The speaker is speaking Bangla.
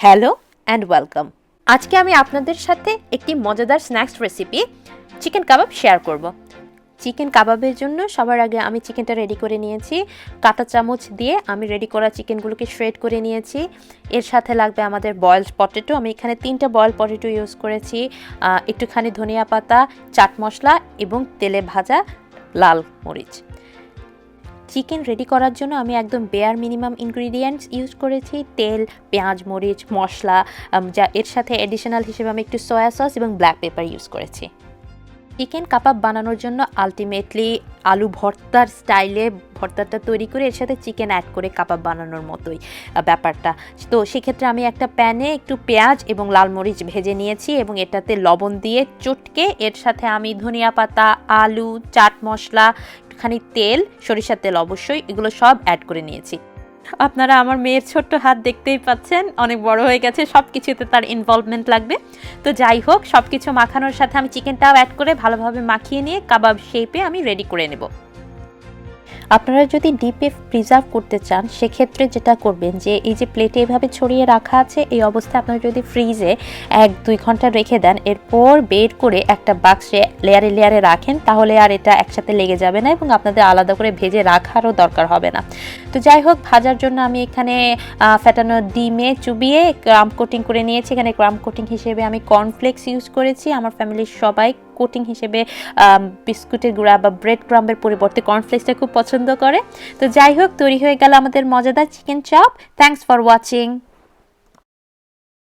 Hello and welcome. আজকে আমি আপনাদের সাথে একটি মজাদার স্ন্যাক্স রেসিপি চিকেন কাবাব শেয়ার করব। চিকেন কাবাবের জন্য সবার আগে আমি চিকেনটা রেডি করে নিয়েছি। কাঁটা চামচ দিয়ে আমি রেডি করা চিকেনগুলোকে শ্রেড করে নিয়েছি। এর সাথে লাগবে আমাদের বয়েলড পটেটো। আমি এখানে 3টা বয়েলড পটেটো ইউজ করেছি, একটুখানি ধনিয়া পাতা, চাট মশলা এবং তেলে ভাজা লাল মরিচ। চিকেন রেডি করার জন্য আমি একদম বেয়ার মিনিমাম ইনগ্রিডিয়েন্টস ইউজ করেছি। তেল, পেঁয়াজ, মরিচ, মশলা, যা এর সাথে অ্যাডিশনাল হিসেবে আমি একটু সয়া সস এবং ব্ল্যাক পেপার ইউজ করেছি। চিকেন কাবাব বানানোর জন্য আলটিমেটলি আলু ভর্তার স্টাইলে ভর্তাটা তৈরি করে এর সাথে চিকেন অ্যাড করে কাবাব বানানোর মতোই ব্যাপারটা। তো সেক্ষেত্রে আমি একটা প্যানে একটু পেঁয়াজ এবং লাল মরিচ ভেজে নিয়েছি এবং এটাতে লবণ দিয়ে চটকে এর সাথে আমি ধনিয়া পাতা, আলু, চাট মশলা, একটুখানি তেল, সরিষার তেল অবশ্যই, এগুলো সব অ্যাড করে নিয়েছি। আপনারা আমার মেয়ের ছোট্ট হাত দেখতেই পাচ্ছেন, অনেক বড় হয়ে গেছে, সব কিছুতে তার ইনভলভমেন্ট লাগবে। তো যাই হোক, সব কিছু মাখানোর সাথে আমি চিকেনটাও অ্যাড করে ভালোভাবে মাখিয়ে নিয়ে কাবাব শেপে আমি রেডি করে নেব। আপনারা যদি ডিপে প্রিজার্ভ করতে চান সেক্ষেত্রে যেটা করবেন যে এই যে প্লেটে এভাবে ছড়িয়ে রাখা আছে, এই অবস্থায় আপনারা যদি ফ্রিজে 1-2 ঘন্টা রেখে দেন, এরপর বের করে একটা বাক্সে লেয়ারে লেয়ারে রাখেন, তাহলে আর এটা একসাথে লেগে যাবে না এবং আপনাদের আলাদা করে ভেজে রাখারও দরকার হবে না। তো যাই হোক, ভাজার জন্য আমি এখানে ফ্যাটানো ডিমে চুবিয়ে ক্রাম্ব কোটিং করে নিয়েছি। এখানে ক্রাম্ব কোটিং হিসেবে আমি কর্নফ্লেক্স ইউজ করেছি। আমার ফ্যামিলির সবাই কোটিং হিসেবে বিস্কুটের গুঁড়া বা ব্রেড ক্রাম্বের পরিবর্তে কর্নফ্লেক্সটা খুব পছন্দ করে। তো যাই হোক, তৈরি হয়ে গেল আমাদের মজাদার chicken chop. Thanks for watching.